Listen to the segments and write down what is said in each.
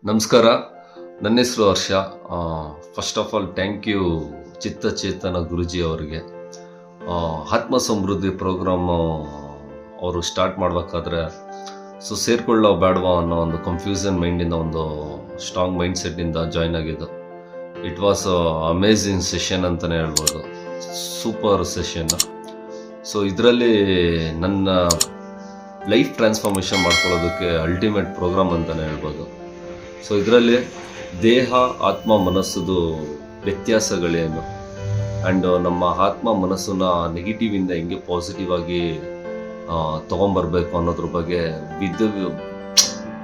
ನಮಸ್ಕಾರ. ನನ್ನ ಹೆಸರು Harsha. First of all thank you Chittachetana Guruji ಅವರಿಗೆ. ಆತ್ಮ ಸಮೃದ್ಧಿ ಪ್ರೋಗ್ರಾಮು ಅವರು ಸ್ಟಾರ್ಟ್ ಮಾಡಬೇಕಾದ್ರೆ ಸೇರ್ಕೊಳ್ಳೋ ಬೇಡವಾ ಅನ್ನೋ ಒಂದು ಕನ್ಫ್ಯೂಷನ್ ಮೈಂಡಿಂದ ಒಂದು ಸ್ಟ್ರಾಂಗ್ ಮೈಂಡ್ ಸೆಟ್ಟಿಂದ ಜಾಯ್ನ್ ಆಗಿದ್ದು. ಇಟ್ ವಾಸ್ ಅಮೇಝಿಂಗ್ ಸೆಷನ್ ಅಂತಲೇ ಹೇಳ್ಬೋದು. Super session. ಇದರಲ್ಲಿ ನನ್ನ ಲೈಫ್ ಟ್ರಾನ್ಸ್ಫಾರ್ಮೇಷನ್ ಮಾಡ್ಕೊಳ್ಳೋದಕ್ಕೆ ಅಲ್ಟಿಮೇಟ್ ಪ್ರೋಗ್ರಾಮ್ ಅಂತಲೇ ಹೇಳ್ಬೋದು. ಇದರಲ್ಲಿ ದೇಹ ಆತ್ಮ ಮನಸ್ಸುದು ವ್ಯತ್ಯಾಸಗಳೇನು ಆ್ಯಂಡ್ ನಮ್ಮ ಆತ್ಮ ಮನಸ್ಸನ್ನ ನೆಗೆಟಿವಿಂದ ಹೆಂಗೆ ಪಾಸಿಟಿವ್ ಆಗಿ ತೊಗೊಂಬರ್ಬೇಕು ಅನ್ನೋದ್ರ ಬಗ್ಗೆ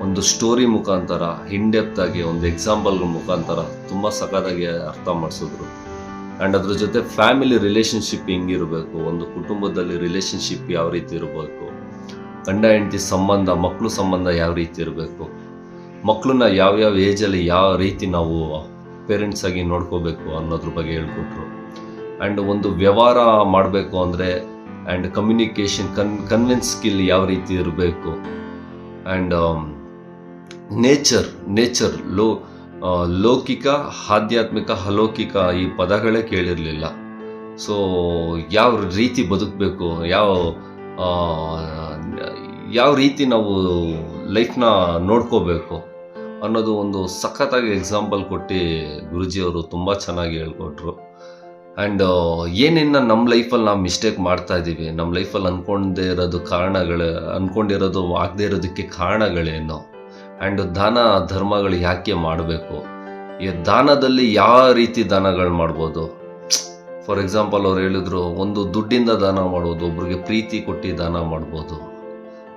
ಒಂದು ಸ್ಟೋರಿ ಮುಖಾಂತರ ಇನ್ಡೆಪ್ತ್ ಆಗಿ ಒಂದು ಎಕ್ಸಾಂಪಲ್ಗಳ ಮುಖಾಂತರ ತುಂಬ ಸಖತ್ತಾಗಿ ಅರ್ಥ ಮಾಡಿಸಿದ್ರು. ಆ್ಯಂಡ್ ಅದ್ರ ಜೊತೆ ಫ್ಯಾಮಿಲಿ ರಿಲೇಷನ್ಶಿಪ್ ಹೆಂಗಿರಬೇಕು, ಒಂದು ಕುಟುಂಬದಲ್ಲಿ ರಿಲೇಷನ್ಶಿಪ್ ಯಾವ ರೀತಿ ಇರಬೇಕು, ಗಂಡ ಹೆಂಡತಿ ಸಂಬಂಧ, ಮಕ್ಕಳು ಸಂಬಂಧ ಯಾವ ರೀತಿ ಇರಬೇಕು, ಮಕ್ಕಳನ್ನ ಯಾವ್ಯಾವ ಏಜಲ್ಲಿ ಯಾವ ರೀತಿ ನಾವು ಪೇರೆಂಟ್ಸ್ ಆಗಿ ನೋಡ್ಕೋಬೇಕು ಅನ್ನೋದ್ರ ಬಗ್ಗೆ ಹೇಳ್ಕೊಟ್ರು. ಆ್ಯಂಡ್ ಒಂದು ವ್ಯವಹಾರ ಮಾಡಬೇಕು ಅಂದರೆ ಆ್ಯಂಡ್ ಕಮ್ಯುನಿಕೇಷನ್ ಕನ್ವಿನ್ಸ್ ಸ್ಕಿಲ್ ಯಾವ ರೀತಿ ಇರಬೇಕು. ಆ್ಯಂಡ್ ನೇಚರ್ ಲೌಕಿಕ, ಆಧ್ಯಾತ್ಮಿಕ, ಅಲೌಕಿಕ ಈ ಪದಗಳೇ ಕೇಳಿರಲಿಲ್ಲ. ಯಾವ ರೀತಿ ಬದುಕಬೇಕು, ಯಾವ ರೀತಿ ನಾವು ಲೈಫ್ನ ನೋಡ್ಕೋಬೇಕು ಅನ್ನೋದು ಒಂದು ಸಖತ್ತಾಗಿ ಎಕ್ಸಾಂಪಲ್ ಕೊಟ್ಟು ಗುರುಜಿಯವರು ತುಂಬ ಚೆನ್ನಾಗಿ ಹೇಳ್ಕೊಟ್ರು. ಆ್ಯಂಡ್ ಏನೇನು ನಮ್ಮ ಲೈಫಲ್ಲಿ ನಾವು ಮಿಸ್ಟೇಕ್ ಮಾಡ್ತಾ ಇದ್ದೀವಿ, ನಮ್ಮ ಲೈಫಲ್ಲಿ ಅಂದ್ಕೊಂಡಿರೋದು ಆಗದೆ ಇರೋದಕ್ಕೆ ಕಾರಣಗಳೇನು, ಆ್ಯಂಡ್ ದಾನ ಧರ್ಮಗಳು ಯಾಕೆ ಮಾಡಬೇಕು, ಈ ದಾನದಲ್ಲಿ ಯಾವ ರೀತಿ ದಾನಗಳು ಮಾಡ್ಬೋದು. ಫಾರ್ ಎಕ್ಸಾಂಪಲ್ ಅವ್ರು ಹೇಳಿದ್ರು, ಒಂದು ದುಡ್ಡಿಂದ ದಾನ ಮಾಡ್ಬೋದು, ಒಬ್ರಿಗೆ ಪ್ರೀತಿ ಕೊಟ್ಟು ದಾನ ಮಾಡ್ಬೋದು,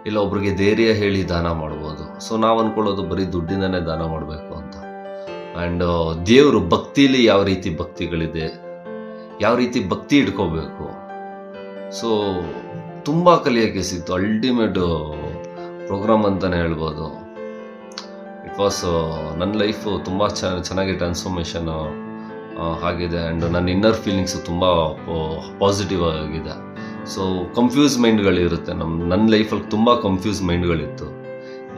ಇಲ್ಲ ಒಬ್ರಿಗೆ ಧೈರ್ಯ ಹೇಳಿ ದಾನ ಮಾಡ್ಬೋದು. ನಾವು ಅಂದ್ಕೊಳ್ಳೋದು ಬರೀ ದುಡ್ಡಿಂದನೇ ದಾನ ಮಾಡಬೇಕು ಅಂತ. ಆ್ಯಂಡ್ ದೇವರು ಭಕ್ತಿಲಿ ಯಾವ ರೀತಿ ಭಕ್ತಿಗಳಿದೆ, ಯಾವ ರೀತಿ ಭಕ್ತಿ ಇಟ್ಕೋಬೇಕು. ತುಂಬ ಕಲಿಯೋಕ್ಕೆ ಸಿಕ್ತು. ಅಲ್ಟಿಮೇಟ್ ಪ್ರೋಗ್ರಾಮ್ ಅಂತಲೇ ಹೇಳ್ಬೋದು. ಇಟ್ ವಾಸ್ ನನ್ನ ಲೈಫು ತುಂಬ ಚೆನ್ನಾಗಿ ಟ್ರಾನ್ಸ್ಫಾರ್ಮೇಷನ್ ಆಗಿದೆ. ಆ್ಯಂಡ್ ನನ್ನ ಇನ್ನರ್ ಫೀಲಿಂಗ್ಸು ತುಂಬ ಪಾಸಿಟಿವ್ ಆಗಿದೆ. ಕನ್ಫ್ಯೂಸ್ ಮೈಂಡ್ಗಳಿರುತ್ತೆ. ನನ್ನ ಲೈಫಲ್ಲಿ ತುಂಬ ಕನ್ಫ್ಯೂಸ್ ಮೈಂಡ್ಗಳಿತ್ತು.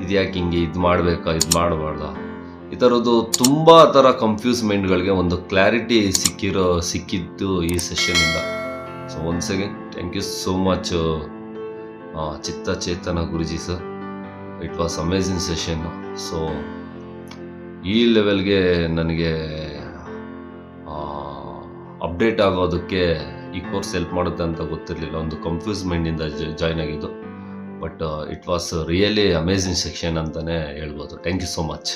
ಇದು ಯಾಕೆ ಹಿಂಗೆ, ಇದು ಮಾಡಬೇಕಾ, ಇದು ಮಾಡಬಾರ್ದಾ, ಈ ಥರದ್ದು ತುಂಬ ಥರ ಕನ್ಫ್ಯೂಸ್ ಮೈಂಡ್ಗಳಿಗೆ ಒಂದು ಕ್ಲಾರಿಟಿ ಸಿಕ್ಕಿದ್ದು ಈ ಸೆಷನಿಂದ. Once again thank you so much Chittachetana Guruji sir. It was amazing session. ಈ ಲೆವೆಲ್ಗೆ ನನಗೆ ಅಪ್ಡೇಟ್ ಆಗೋದಕ್ಕೆ ಈ ಕೋರ್ಸ್ ಹೆಲ್ಪ್ ಮಾಡುತ್ತೆ ಅಂತ ಗೊತ್ತಿರಲಿಲ್ಲ. ಒಂದು ಕನ್ಫ್ಯೂಸ್ ಮೈಂಡಿಂದ ಜಾಯ್ನ್ ಆಗಿದ್ದು. But it was really amazing section ಅಂತಲೇ ಹೇಳ್ಬೋದು. Thank you so much.